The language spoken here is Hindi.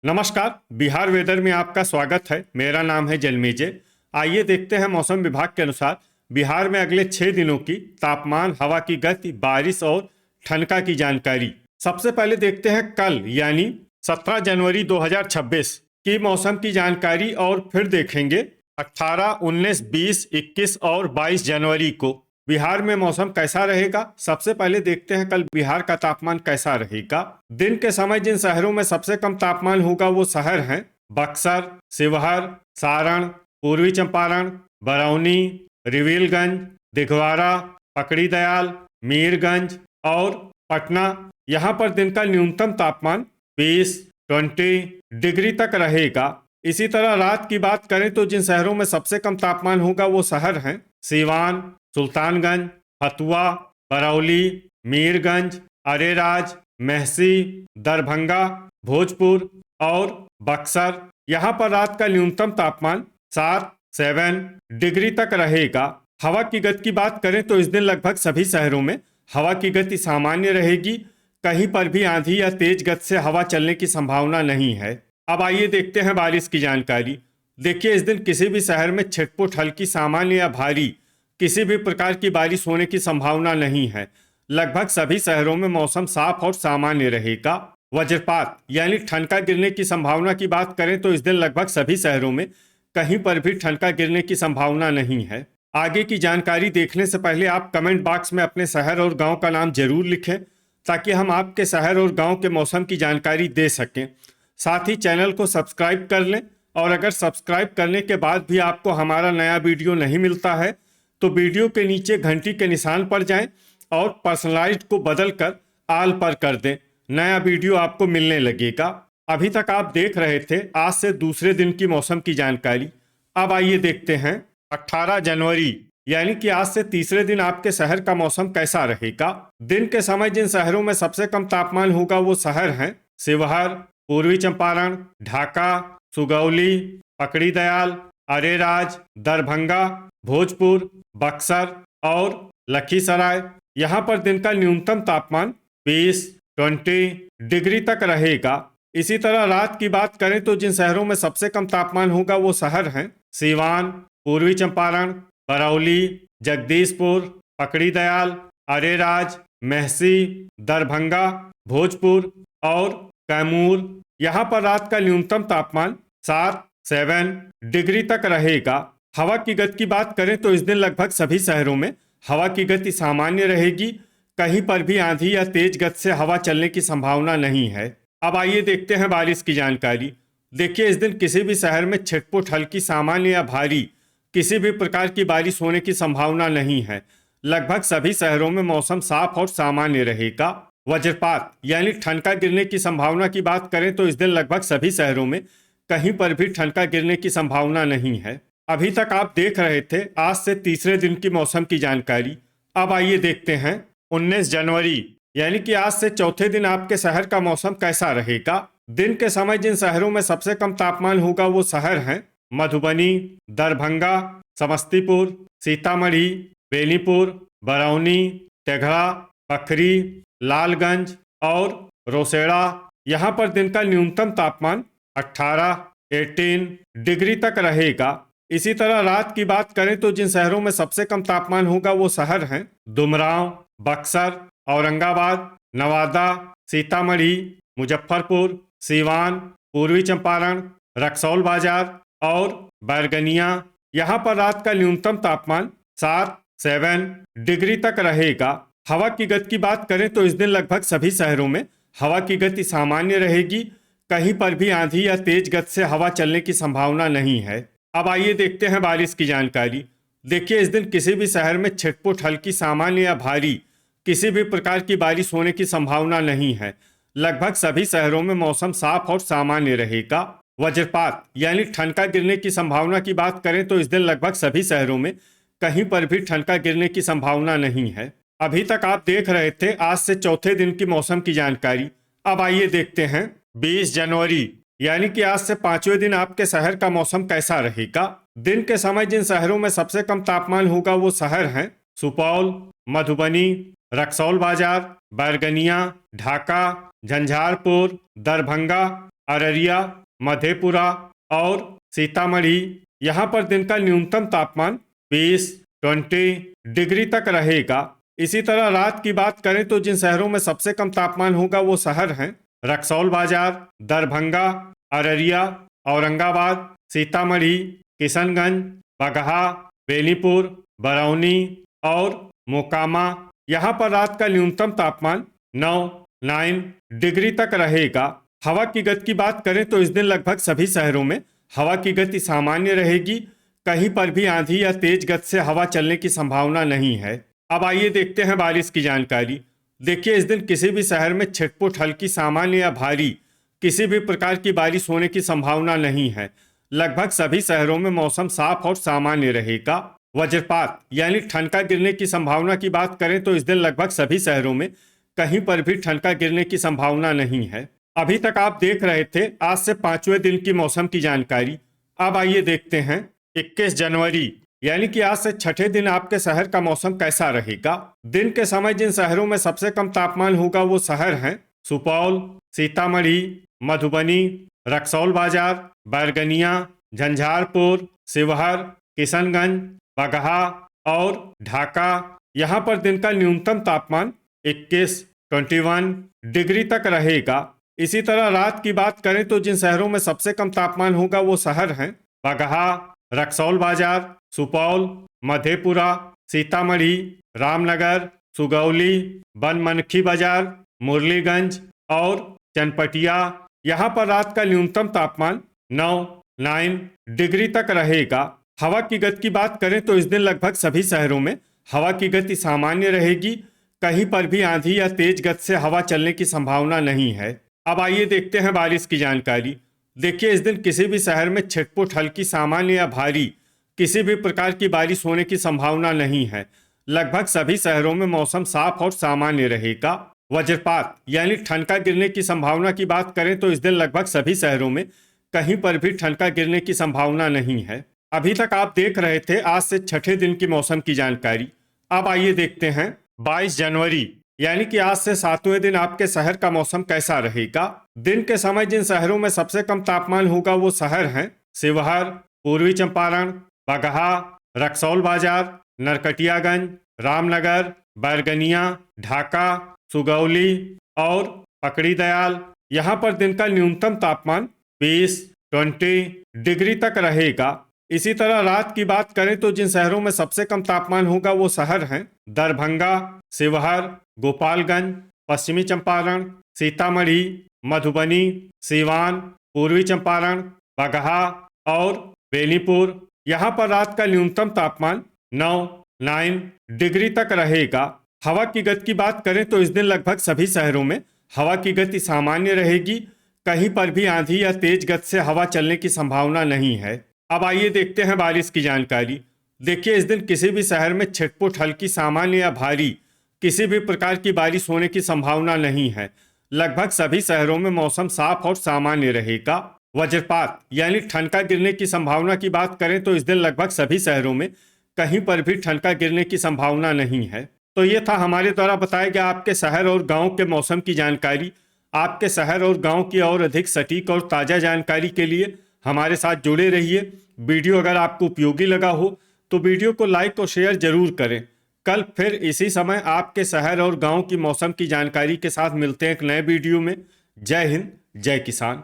नमस्कार। बिहार वेदर में आपका स्वागत है। मेरा नाम है जन्मेजय। आइए देखते हैं मौसम विभाग के अनुसार बिहार में अगले 6 दिनों की तापमान, हवा की गति, बारिश और ठनका की जानकारी। सबसे पहले देखते हैं कल यानी 17 जनवरी 2026 की मौसम की जानकारी और फिर देखेंगे 18, 19, 20, 21 और 22 जनवरी को बिहार में मौसम कैसा रहेगा। सबसे पहले देखते हैं कल बिहार का तापमान कैसा रहेगा। दिन के समय जिन शहरों में सबसे कम तापमान होगा वो शहर हैं बक्सर, शिवहर, सारण, पूर्वी चंपारण, बरौनी, रिविलगंज, दिघवारा, पकड़ीदयाल, मीरगंज और पटना। यहाँ पर दिन का न्यूनतम तापमान 20 डिग्री तक रहेगा। इसी तरह रात की बात करें तो जिन शहरों में सबसे कम तापमान होगा वो शहर हैं सीवान, सुल्तानगंज, फतुआ, बरौली, मीरगंज, अरेराज, महसी, दरभंगा, भोजपुर और बक्सर। यहाँ पर रात का न्यूनतम तापमान 7 डिग्री तक रहेगा। हवा की गति की बात करें तो इस दिन लगभग सभी शहरों में हवा की गति सामान्य रहेगी। कहीं पर भी आंधी या तेज गति से हवा चलने की संभावना नहीं है। अब आइए देखते हैं बारिश की जानकारी। देखिए, इस दिन किसी भी शहर में छिटपुट, हल्की, सामान्य या भारी किसी भी प्रकार की बारिश होने की संभावना नहीं है। लगभग सभी शहरों में मौसम साफ और सामान्य रहेगा। वज्रपात यानी ठनका गिरने की संभावना की बात करें तो इस दिन लगभग सभी शहरों में कहीं पर भी ठनका गिरने की संभावना नहीं है। आगे की जानकारी देखने से पहले आप कमेंट बॉक्स में अपने शहर और गांव का नाम जरूर लिखें ताकि हम आपके शहर और गांव के मौसम की जानकारी दे सकें। साथ ही चैनल को सब्सक्राइब कर लें और अगर सब्सक्राइब करने के बाद भी आपको हमारा नया वीडियो नहीं मिलता है तो वीडियो के नीचे घंटी के निशान पर जाएं और पर्सनलाइज्ड को बदलकर आल पर कर दें। नया वीडियो आपको मिलने लगेगा। अभी तक आप देख रहे थे आज से दूसरे दिन की मौसम की जानकारी। अब आइए देखते हैं 18 जनवरी यानी कि आज से तीसरे दिन आपके शहर का मौसम कैसा रहेगा। दिन के समय जिन शहरों में सबसे कम तापमान होगा वो शहर हैं शिवहर, पूर्वी चंपारण, ढाका, सुगौली, पकड़ीदयाल, अरेराज, दरभंगा, भोजपुर, बक्सर और लखीसराय। यहाँ पर दिन का न्यूनतम तापमान 20 डिग्री तक रहेगा। इसी तरह रात की बात करें तो जिन शहरों में सबसे कम तापमान होगा वो शहर हैं सीवान, पूर्वी चंपारण, बरौली, जगदीशपुर, पकड़ीदयाल, अरेराज, महसी, दरभंगा, भोजपुर और कैमूर। यहाँ पर रात का न्यूनतम तापमान 7 डिग्री तक रहेगा। हवा की गति की बात करें तो इस दिन लगभग सभी शहरों में हवा की गति सामान्य रहेगी। कहीं पर भी आंधी या तेज गति से हवा चलने की संभावना नहीं है। अब आइए देखते हैं बारिश की जानकारी। देखिए, इस दिन किसी भी शहर में छिटपुट, हल्की, सामान्य या भारी किसी भी प्रकार की बारिश होने की संभावना नहीं है। लगभग सभी शहरों में मौसम साफ और सामान्य रहेगा। वज्रपात यानी ठनका गिरने की संभावना की बात करें तो इस दिन लगभग सभी शहरों में कहीं पर भी ठनका गिरने की संभावना नहीं है। अभी तक आप देख रहे थे आज से तीसरे दिन की मौसम की जानकारी। अब आइए देखते हैं 19 जनवरी यानी कि आज से चौथे दिन आपके शहर का मौसम कैसा रहेगा। दिन के समय जिन शहरों में सबसे कम तापमान होगा वो शहर हैं मधुबनी, दरभंगा, समस्तीपुर, सीतामढ़ी, बेनीपुर, बरौनी, तेघड़ा, पखरी, लालगंज और रोसेड़ा। यहाँ पर दिन का न्यूनतम तापमान 18 डिग्री तक रहेगा। इसी तरह रात की बात करें तो जिन शहरों में सबसे कम तापमान होगा वो शहर हैं डुमरांव, बक्सर, औरंगाबाद, नवादा, सीतामढ़ी, मुजफ्फरपुर, सीवान, पूर्वी चंपारण, रक्सौल बाजार और बैरगनिया। यहाँ पर रात का न्यूनतम तापमान 7 डिग्री तक रहेगा। हवा की गति की बात करें तो इस दिन लगभग सभी शहरों में हवा की गति सामान्य रहेगी। कहीं पर भी आंधी या तेज गति से हवा चलने की संभावना नहीं है। अब आइए देखते हैं बारिश की जानकारी। देखिए, इस दिन किसी भी शहर में छिटपुट, हल्की, सामान्य या भारी किसी भी प्रकार की बारिश होने की संभावना नहीं है। लगभग सभी शहरों में मौसम साफ और सामान्य रहेगा। वज्रपात यानी ठनका गिरने की संभावना की बात करें तो इस दिन लगभग सभी शहरों में कहीं पर भी ठनका गिरने की संभावना नहीं है। अभी तक आप देख रहे थे आज से चौथे दिन की मौसम की जानकारी। अब आइए देखते हैं 20 जनवरी यानी कि आज से पांचवें दिन आपके शहर का मौसम कैसा रहेगा। दिन के समय जिन शहरों में सबसे कम तापमान होगा वो शहर हैं सुपौल, मधुबनी, रक्सौल बाजार, बैरगनिया, ढाका, झंझारपुर, दरभंगा, अररिया, मधेपुरा और सीतामढ़ी। यहाँ पर दिन का न्यूनतम तापमान 20 डिग्री तक रहेगा। इसी तरह रात की बात करें तो जिन शहरों में सबसे कम तापमान होगा वो शहर हैं रक्सौल बाजार, दरभंगा, अररिया, औरंगाबाद, सीतामढ़ी, किशनगंज, बगहा, बेनीपुर, बरौनी और मोकामा। यहाँ पर रात का न्यूनतम तापमान 9 डिग्री तक रहेगा। हवा की गति की बात करें तो इस दिन लगभग सभी शहरों में हवा की गति सामान्य रहेगी। कहीं पर भी आंधी या तेज गति से हवा चलने की संभावना नहीं है। अब आइए देखते हैं बारिश की जानकारी। देखिए, इस दिन किसी भी शहर में छिटपुट, हल्की, सामान्य या भारी किसी भी प्रकार की बारिश होने की संभावना नहीं है। लगभग सभी शहरों में मौसम साफ और सामान्य रहेगा। वज्रपात यानी ठनका गिरने की संभावना की बात करें तो इस दिन लगभग सभी शहरों में कहीं पर भी ठनका गिरने की संभावना नहीं है। अभी तक आप देख रहे थे आज से 5वें दिन की मौसम की जानकारी। अब आइए देखते हैं 21 जनवरी यानी कि आज से छठे दिन आपके शहर का मौसम कैसा रहेगा। दिन के समय जिन शहरों में सबसे कम तापमान होगा वो शहर हैं सुपौल, सीतामढ़ी, मधुबनी, रक्सौल बाजार, बैरगनिया, झंझारपुर, शिवहर, किशनगंज, बगहा और ढाका। यहाँ पर दिन का न्यूनतम तापमान 21 डिग्री तक रहेगा। इसी तरह रात की बात करें तो जिन शहरों में सबसे कम तापमान होगा वो शहर हैं बगहा, रक्सौल बाजार, सुपौल, मधेपुरा, सीतामढ़ी, रामनगर, सुगौली, बनमनखी बाजार, मुरलीगंज और चनपटिया। यहाँ पर रात का न्यूनतम तापमान 9 डिग्री तक रहेगा। हवा की गति की बात करें तो इस दिन लगभग सभी शहरों में हवा की गति सामान्य रहेगी। कहीं पर भी आंधी या तेज गति से हवा चलने की संभावना नहीं है। अब आइए देखते हैं बारिश की जानकारी। देखिए, इस दिन किसी भी शहर में छिटपुट, हल्की, सामान्य या भारी किसी भी प्रकार की बारिश होने की संभावना नहीं है। लगभग सभी शहरों में मौसम साफ और सामान्य रहेगा। वज्रपात यानी ठनका गिरने की संभावना की बात करें तो इस दिन लगभग सभी शहरों में कहीं पर भी ठनका गिरने की संभावना नहीं है। अभी तक आप देख रहे थे आज से छठे दिन की मौसम की जानकारी। अब आइए देखते हैं 22 जनवरी यानी कि आज से 7वें दिन आपके शहर का मौसम कैसा रहेगा। दिन के समय जिन शहरों में सबसे कम तापमान होगा वो शहर हैं शिवहर, पूर्वी चंपारण, बगहा, रक्सौल बाजार, नरकटियागंज, रामनगर, बैरगनिया, ढाका, सुगौली और पकड़ी दयाल। यहाँ पर दिन का न्यूनतम तापमान 20 डिग्री तक रहेगा। इसी तरह रात की बात करें तो जिन शहरों में सबसे कम तापमान होगा वो शहर हैं दरभंगा, शिवहर, गोपालगंज, पश्चिमी चंपारण, सीतामढ़ी, मधुबनी, सीवान, पूर्वी चंपारण, बगहा और बेनीपुर। यहाँ पर रात का न्यूनतम तापमान 9 डिग्री तक रहेगा। हवा की गति की बात करें तो इस दिन लगभग सभी शहरों में हवा की गति सामान्य रहेगी। कहीं पर भी आंधी या तेज गति से हवा चलने की संभावना नहीं है। अब आइए देखते हैं बारिश की जानकारी। देखिए, इस दिन किसी भी शहर में छिटपुट, हल्की, सामान्य या भारी किसी भी प्रकार की बारिश होने की संभावना नहीं है। लगभग सभी शहरों में मौसम साफ और सामान्य रहेगा। वज्रपात यानी ठनका गिरने की संभावना की बात करें तो इस दिन लगभग सभी शहरों में कहीं पर भी ठनका गिरने की संभावना नहीं है। तो ये था हमारे द्वारा बताया गया आपके शहर और गांव के मौसम की जानकारी। आपके शहर और गांव की और अधिक सटीक और ताज़ा जानकारी के लिए हमारे साथ जुड़े रहिए। वीडियो अगर आपको उपयोगी लगा हो तो वीडियो को लाइक और शेयर जरूर करें। कल फिर इसी समय आपके शहर और गांव की मौसम की जानकारी के साथ मिलते हैं एक नए वीडियो में। जय हिंद, जय किसान।